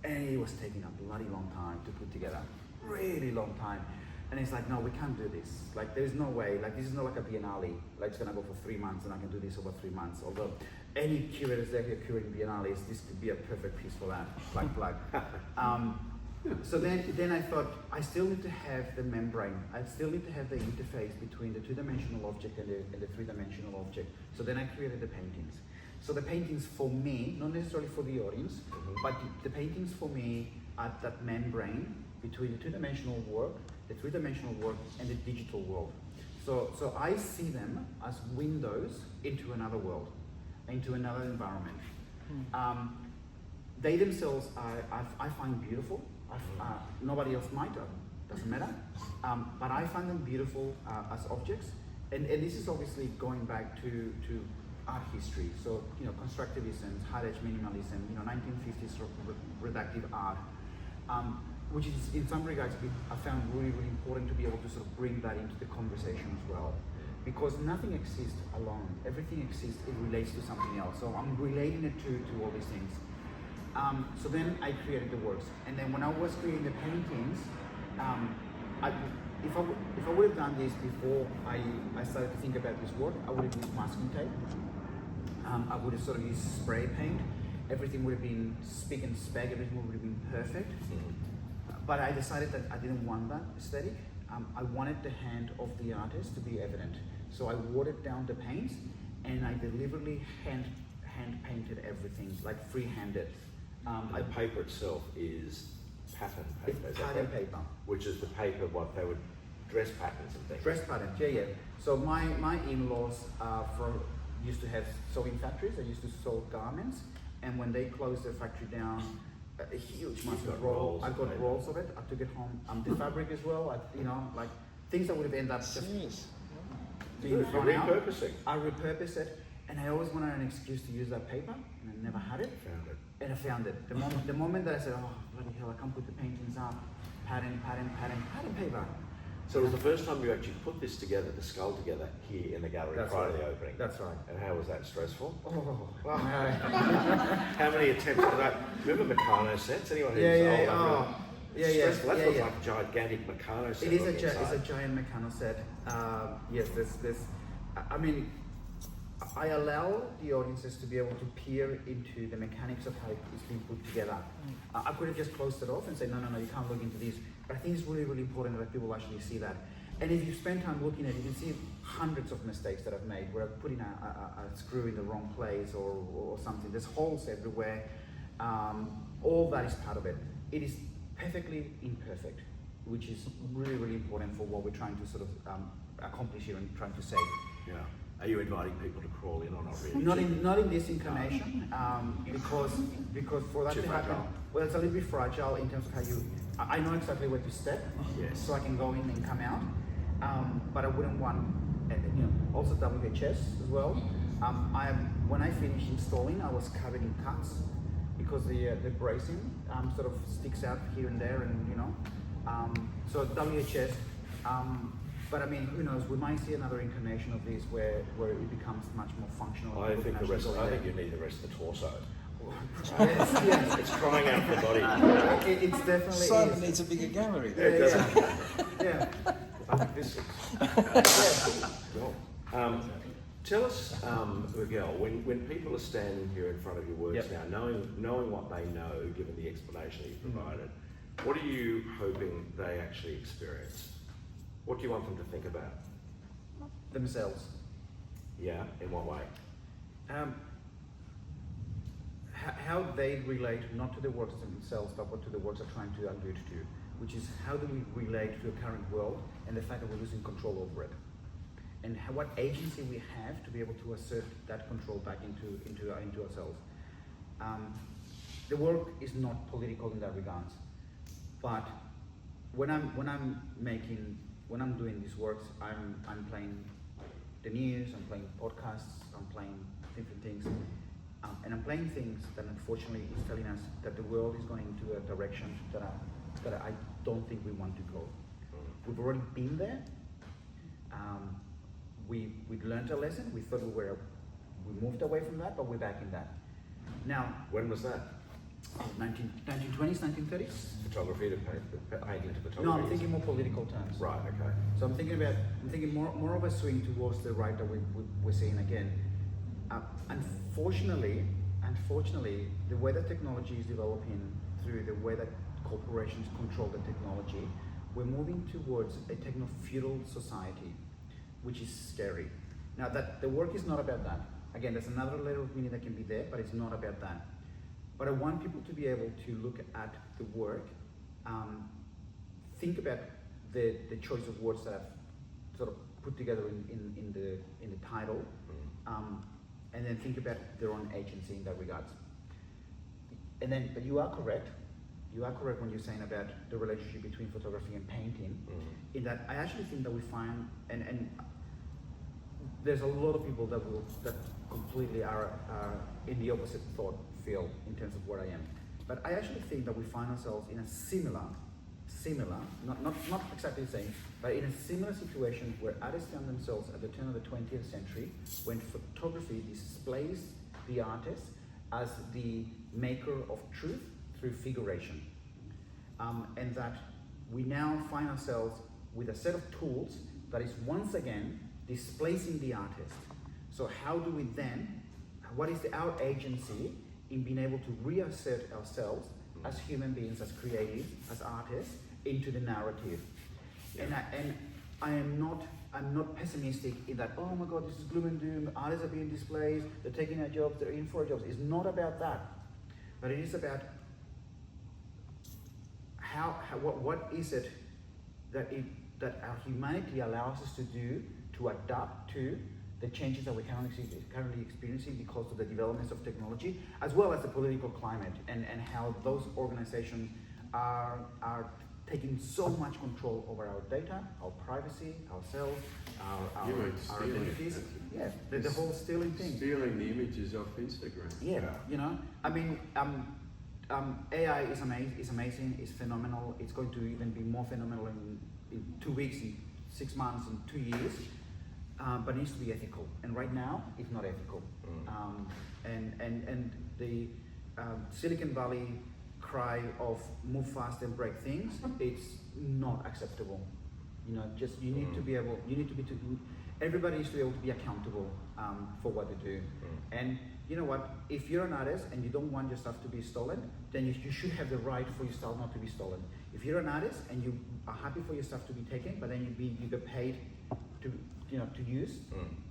And it was taking a bloody long time to put together, really long time. And it's like, no, we can't do this. Like, there's no way. Like, this is not like a biennale. Like, it's gonna go for 3 months, and I can do this over 3 months. Although, any curators there who are curating biennales, this could be a perfect piece for that. Plug. So then I thought, I still need to have the membrane. I still need to have the interface between the two-dimensional object and the three-dimensional object. So then I created the paintings. So the paintings for me, not necessarily for the audience, but the paintings for me are that membrane between the two-dimensional work, the three-dimensional work, and the digital world. So I see them as windows into another world, into another environment. They themselves I find beautiful. Nobody else might, doesn't matter. But I find them beautiful as objects. And this is obviously going back to art history. So, you know, constructivism, high-edge minimalism, 1950s sort of redactive art, which is, in some regards, I found really, really important to be able to sort of bring that into the conversation as well. Because nothing exists alone. Everything exists, it relates to something else. So I'm relating it to all these things. So then I created the works. And then when I was creating the paintings, if I would have done this before I started to think about this work, I would have used masking tape. I would have sort of used spray paint. Everything would have been spick and spag, everything would have been perfect. But I decided that I didn't want that aesthetic. I wanted the hand of the artist to be evident. So I watered down the paints and I deliberately hand painted everything, like free-handed. The paper itself is pattern paper. It's pattern paper. Which is the paper what they would dress patterns and things. Dress patterns, yeah. So my in-laws used to have sewing factories. They used to sew garments, and when they closed their factory down, a huge massive roll. I got rolls of it. I took it home. The fabric as well. Like things that would have ended up just being thrown out. Repurposing. I repurposed it, and I always wanted an excuse to use that paper, and I never had it. Found it. And I found it. The moment that I said, oh bloody hell, I can't put the paintings up. Pattern paper. So it was the first time you actually put this together, the skull together, here in the gallery prior to the opening. That's right. And how was that stressful? Oh, Wow. no. How many attempts for that? Remember Meccano sets? Anyone who's old? Stressful. That looks like a gigantic Meccano set. It is it's a giant Meccano set. Yes, I mean, I allow the audiences to be able to peer into the mechanics of how it's being put together. I could have just closed it off and said, no, you can't look into this. But I think it's really, really important that people actually see that. And if you spend time looking at it, you can see hundreds of mistakes that I've made where I've put in a screw in the wrong place or something. There's holes everywhere. All that is part of it. It is perfectly imperfect, which is really, really important for what we're trying to sort of accomplish here and trying to say. Yeah. Are you inviting people to crawl in or not really? Not in this incarnation, because for that Too to happen, fragile. well, it's a little bit fragile in terms of how you. I know exactly where to step, Yes. so I can go in and come out. But I wouldn't want, also WHS as well. When I finished installing, I was covered in cuts because the bracing sort of sticks out here and there, and so WHS. But I mean, who knows? We might see another incarnation of this where it becomes much more functional. I think you need the rest of the torso. Yes. It's crying out for the body. It's definitely Simon is. needs a bigger gallery. Yeah. To Tell us, Miguel, when people are standing here in front of your works Yep. now, knowing what they know, given the explanation you've provided, what are you hoping they actually experience? What do you want them to think about? Themselves. Yeah, in what way? How they relate not to the works themselves, but what to the works they're trying to allude to, which is how do we relate to the current world and the fact that we're losing control over it, and what agency we have to be able to assert that control back into ourselves. The work is not political in that regards, but when I'm doing these works, I'm playing the news, I'm playing podcasts, I'm playing different things. And I'm playing things that unfortunately is telling us that the world is going into a direction that I don't think we want to go. We've already been there. We learned a lesson. We thought we moved away from that, but we're back in that. Now, When was that? 1920s, 1930s? Photography to painting to photography? No, I'm thinking more political terms. Right, okay. So I'm thinking more of a swing towards the right that we're seeing again. Unfortunately, the way that technology is developing, through the way that corporations control the technology, we're moving towards a techno-feudal society, which is scary. Now, that the work is not about that. Again, there's another layer of meaning that can be there, but it's not about that. But I want people to be able to look at the work, think about the choice of words that I've sort of put together in the title, and then think about their own agency in that regards. But you are correct. You are correct when you're saying about the relationship between photography and painting. In that, I actually think that we find, and there's a lot of people that completely are in the opposite thought field in terms of where I am. But I actually think that we find ourselves in a similar, not exactly the same, but in a similar situation where artists found themselves at the turn of the 20th century, when photography displays the artist as the maker of truth through figuration. And that we now find ourselves with a set of tools that is once again displacing the artist. So how do we then, what is our agency in being able to reassert ourselves as human beings, as creatives, as artists, into the narrative? And I'm not pessimistic in that, oh my God, this is gloom and doom, artists are being displaced, they're taking our jobs, they're in for our jobs. It's not about that. But it is about what is it that our humanity allows us to do to adapt to the changes that we're currently experiencing because of the developments of technology, as well as the political climate, and how those organizations are taking so much control over our data, our privacy, ourselves, our identities. Yeah, the whole stealing thing. Stealing the images off Instagram. Yeah, you know, I mean, AI is amazing, it's phenomenal. It's going to even be more phenomenal in 2 weeks, in 6 months, in 2 years. But it needs to be ethical, and right now it's not ethical. And the Silicon Valley cry of move fast and break things, it's not acceptable. You know, just you need to be able, everybody needs to be able to be accountable for what they do. And you know what? If you're an artist and you don't want your stuff to be stolen, then you should have the right for your stuff not to be stolen. If you're an artist and you are happy for your stuff to be taken, but then you get paid to use,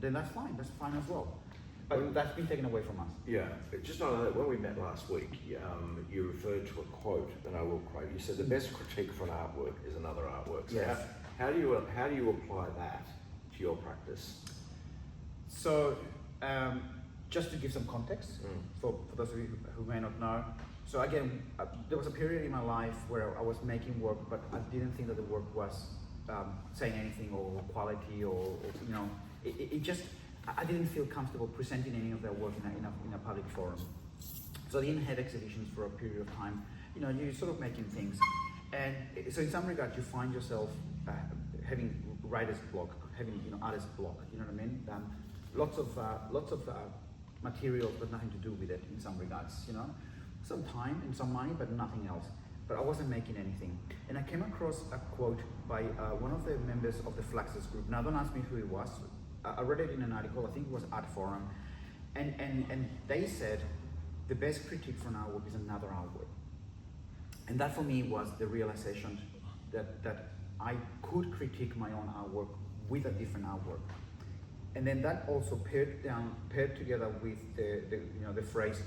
then that's fine as well. But that's been taken away from us. Yeah, just on that, when we met last week, you referred to a quote, and I will quote. You said the best critique for an artwork is another artwork. So Yes. how do you apply that to your practice? So, just to give some context for those of you who may not know. So again, there was a period in my life where I was making work, but I didn't think that the work was saying anything or quality or you know, it just, I didn't feel comfortable presenting any of that work in a public forum. So I didn't have exhibitions for a period of time. You know, you're sort of making things. And so in some regard, you find yourself having writer's block, having, you know, artist block, you know what I mean? Lots of material, but nothing to do with it in some regards, you know? Some time and some money, but nothing else. But I wasn't making anything. And I came across a quote by one of the members of the Fluxus group. Now, don't ask me who he was. I read it in an article, I think it was Art Forum, and they said the best critique for an artwork is another artwork. And that for me was the realization that I could critique my own artwork with a different artwork. And then that also paired together with the phrase,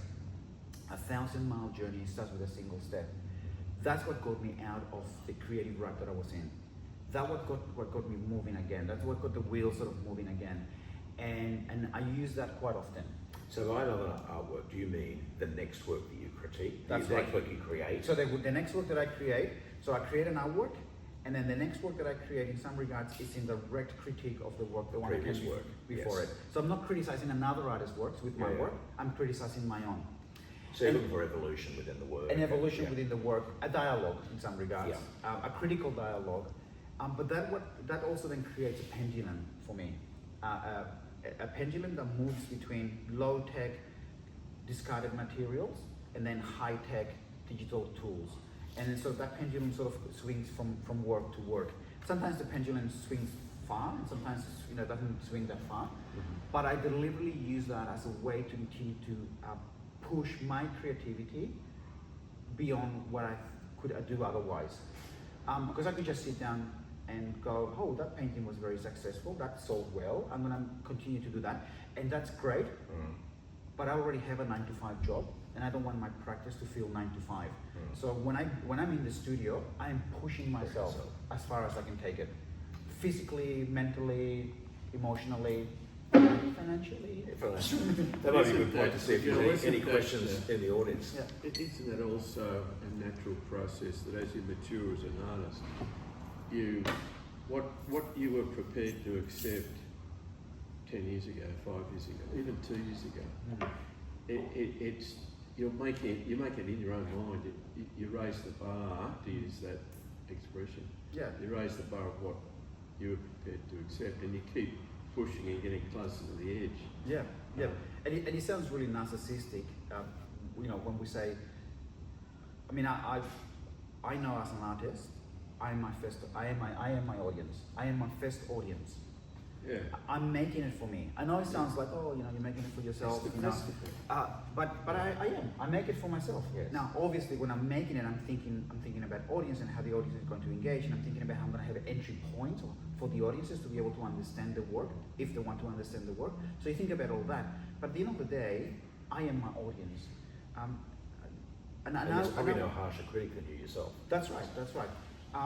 1,000-mile journey starts with a single step. That's what got me out of the creative rut that I was in. That's what got me moving again. That's what got the wheels sort of moving again. And I use that quite often. So by another artwork, do you mean the next work that you critique? That's the right. next work you create? So the next work that I create, so I create an artwork, and then the next work that I create in some regards is in direct critique of the work, the one Previous that came work, before yes. it. So I'm not criticizing another artist's works with my Yeah. work, I'm criticizing my own. So you're looking for evolution within the work. An evolution Yeah. within the work, a dialogue in some regards, Yeah. a critical dialogue. But that also then creates a pendulum for me. A pendulum that moves between low-tech, discarded materials and then high-tech digital tools. And then so that pendulum sort of swings from work to work. Sometimes the pendulum swings far, and sometimes it doesn't swing that far. But I deliberately use that as a way to continue to push my creativity beyond what I could do otherwise. Because I could just sit down and go, oh, that painting was very successful, that sold well, I'm gonna continue to do that. And that's great, but I already have a 9-to-5 job, and I don't want my practice to feel 9 to 5. So when I'm in the studio, I'm pushing myself as far as I can take it. Physically, mentally, emotionally, financially. That might be a good point to see if there's any questions in the audience. Yeah. Isn't that also a natural process that as you mature as an artist, what you were prepared to accept 10 years ago, 5 years ago, even 2 years ago, it's you're making it in your own mind. You raise the bar, to use that expression. Yeah. You raise the bar of what you were prepared to accept, and you keep pushing and getting closer to the edge. Yeah, yeah, and it sounds really narcissistic, when we say. I mean, I know as an artist, I am my audience. I am my first audience. Yeah. I'm making it for me. I know it sounds like, you're making it for yourself. But I make it for myself. Yes. Now, obviously, when I'm making it, I'm thinking about audience and how the audience is going to engage, and I'm thinking about how I'm going to have an entry point for the audiences to be able to understand the work, if they want to understand the work. So you think about all that. But at the end of the day, I am my audience. And there's probably no harsher critic than you yourself. That's right. The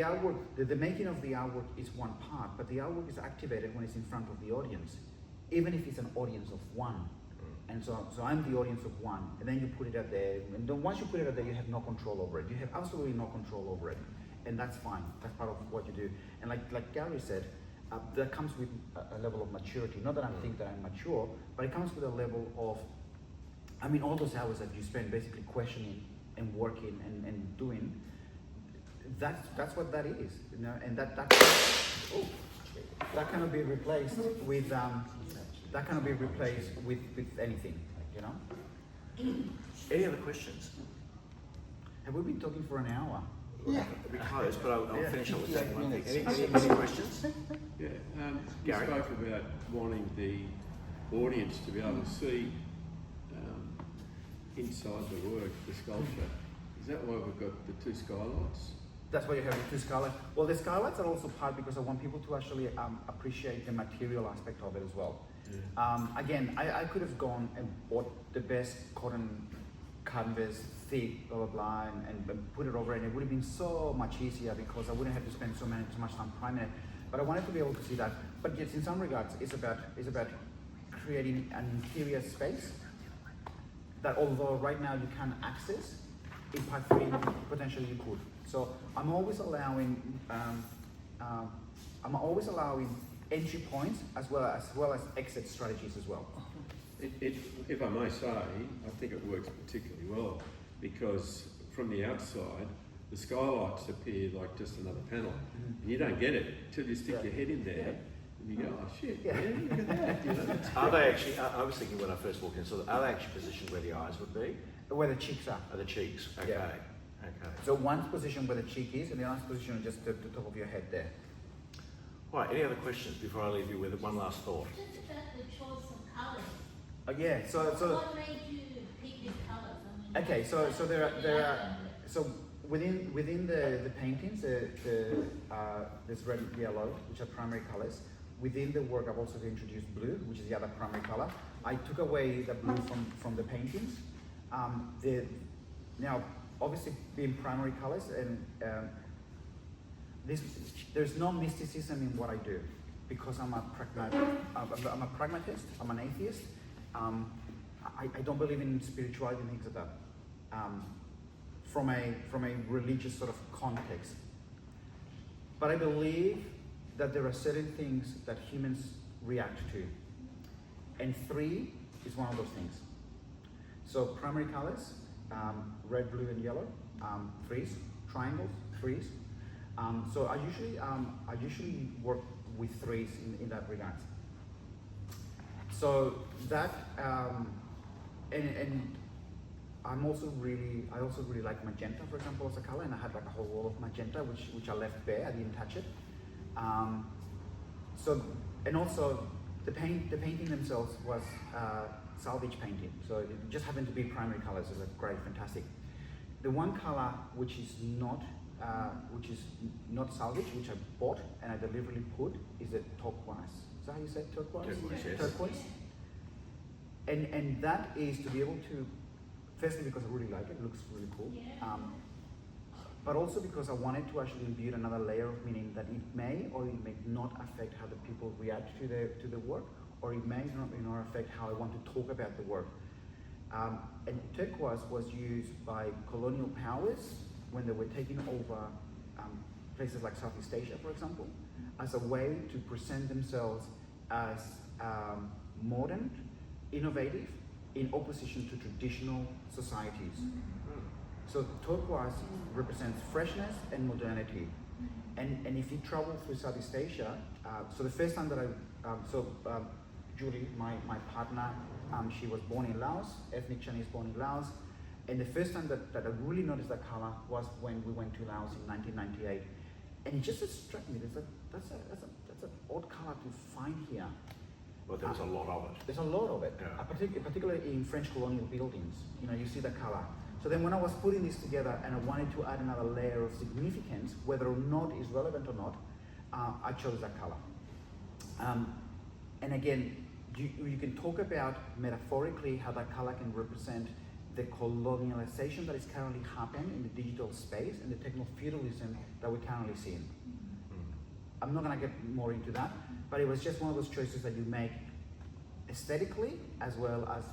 artwork, the making of the artwork is one part, but the artwork is activated when it's in front of the audience, even if it's an audience of one. And so I'm the audience of one, and then you put it out there, and then once you put it out there, you have no control over it. You have absolutely no control over it, and that's fine. That's part of what you do. And like Gary said, that comes with a level of maturity. Not that I think that I'm mature, but it comes with a level of, all those hours that you spend basically questioning and working and doing, that's what that is, and that cannot be replaced with anything, Any other questions? Have we been talking for an hour? Yeah. We close, but I'll finish up with that one. minutes. Any questions? Yeah, you Gary? spoke about wanting the audience to be able to see inside the work, the sculpture. Is that why we've got the two skylights? That's why you have the two skylights. Well, the skylights are also part because I want people to actually appreciate the material aspect of it as well. Yeah. Again, I could have gone and bought the best cotton canvas, thick, blah, blah, blah, and put it over, and it would have been so much easier because I wouldn't have to spend so much time priming it. But I wanted to be able to see that. But yes, in some regards, it's about creating an interior space that, although right now you can't access, in part 3 potentially you could. So I'm always allowing entry points as well as exit strategies as well. If I may say, I think it works particularly well because from the outside, the skylights appear like just another panel. And you don't get it until you stick your head in there and you go, oh shit, Yeah. look at that. Are they actually, I was thinking when I first walked in, so are they actually positioned where the eyes would be? Where the cheeks are. Are the cheeks? Okay. Yeah. Okay. So one's position where the cheek is, and the other's position is just the top of your head there. Right, any other questions before I leave you with one last thought? Just about the choice of colours. Yeah. So What made you pick these colours? I mean, okay. So there are so within the paintings, there's red and yellow, which are primary colours. Within the work, I've also introduced blue, which is the other primary colour. I took away the blue from the paintings. Now, obviously, being primary colours, and there's no mysticism in what I do, because I'm a pragmatist. I'm an atheist. I don't believe in spirituality and things like that. From a religious sort of context, but I believe that there are certain things that humans react to, and 3 is one of those things. So primary colors, red, blue, and yellow, 3s, triangles, 3s. So I usually work with 3s in that regard. So that and I also really like magenta, for example, as a color, and I had like a whole wall of magenta, which I left bare. I didn't touch it. So, and also the painting themselves was salvage painting, so it just happened to be primary colors. It's a great, fantastic. The one color which is not salvage, which I bought and I deliberately put, is a turquoise. Is that how you say turquoise? Turquoise, yes. Turquoise. And that is to be able to, firstly because I really like it, looks really cool. But also because I wanted to actually imbue another layer of meaning, that it may or it may not affect how the people react to the work, or it may not affect how I want to talk about the work. And turquoise was used by colonial powers when they were taking over places like Southeast Asia, for example, as a way to present themselves as modern, innovative, in opposition to traditional societies. So turquoise represents freshness and modernity. And if you travel through Southeast Asia, so the first time that Julie, my partner, she was born in Laos, ethnic Chinese born in Laos. And the first time that I really noticed that color was when we went to Laos in 1998. And it just struck me, that's an odd color to find here. Well, there was a lot of it. There's a lot of it, Yeah. particularly in French colonial buildings. You see the color. So then when I was putting this together and I wanted to add another layer of significance, whether or not it's relevant or not, I chose that color. And again, you can talk about metaphorically how that color can represent the colonialization that is currently happening in the digital space and the techno-feudalism that we're currently seeing. I'm not going to get more into that, but it was just one of those choices that you make aesthetically as well as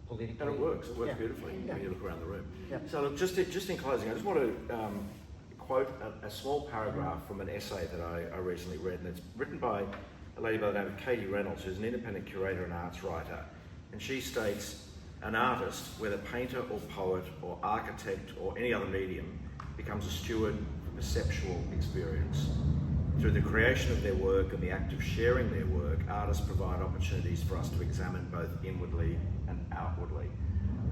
politically. And it works beautifully when you look around the room. So look, just in closing, I just want to quote a small paragraph from an essay that I recently read, and it's written by a lady by the name of Katie Reynolds, who's an independent curator and arts writer. And she states, "An artist, whether painter or poet or architect or any other medium, becomes a steward for perceptual experience. Through the creation of their work and the act of sharing their work, artists provide opportunities for us to examine both inwardly and outwardly."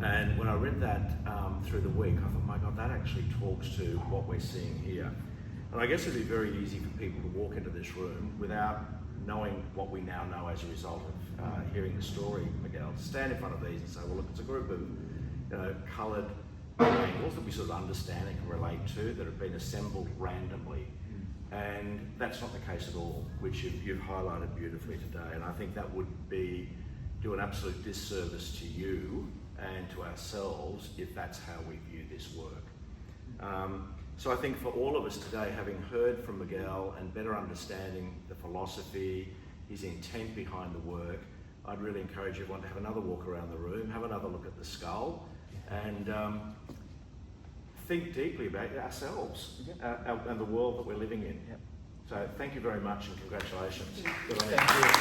And when I read that through the week, I thought, my God, that actually talks to what we're seeing here. And I guess it'd be very easy for people to walk into this room without knowing what we now know as a result of hearing the story, Miguel, to stand in front of these and say, well, look, it's a group of coloured triangles that we sort of understand and can relate to, that have been assembled randomly. And that's not the case at all, which you've highlighted beautifully today. And I think that would do an absolute disservice to you and to ourselves if that's how we view this work. So I think for all of us today, having heard from Miguel and better understanding the philosophy, his intent behind the work, I'd really encourage everyone to have another walk around the room, have another look at the skull, and think deeply about ourselves and the world that we're living in. So thank you very much and congratulations. Good on you. Thank you.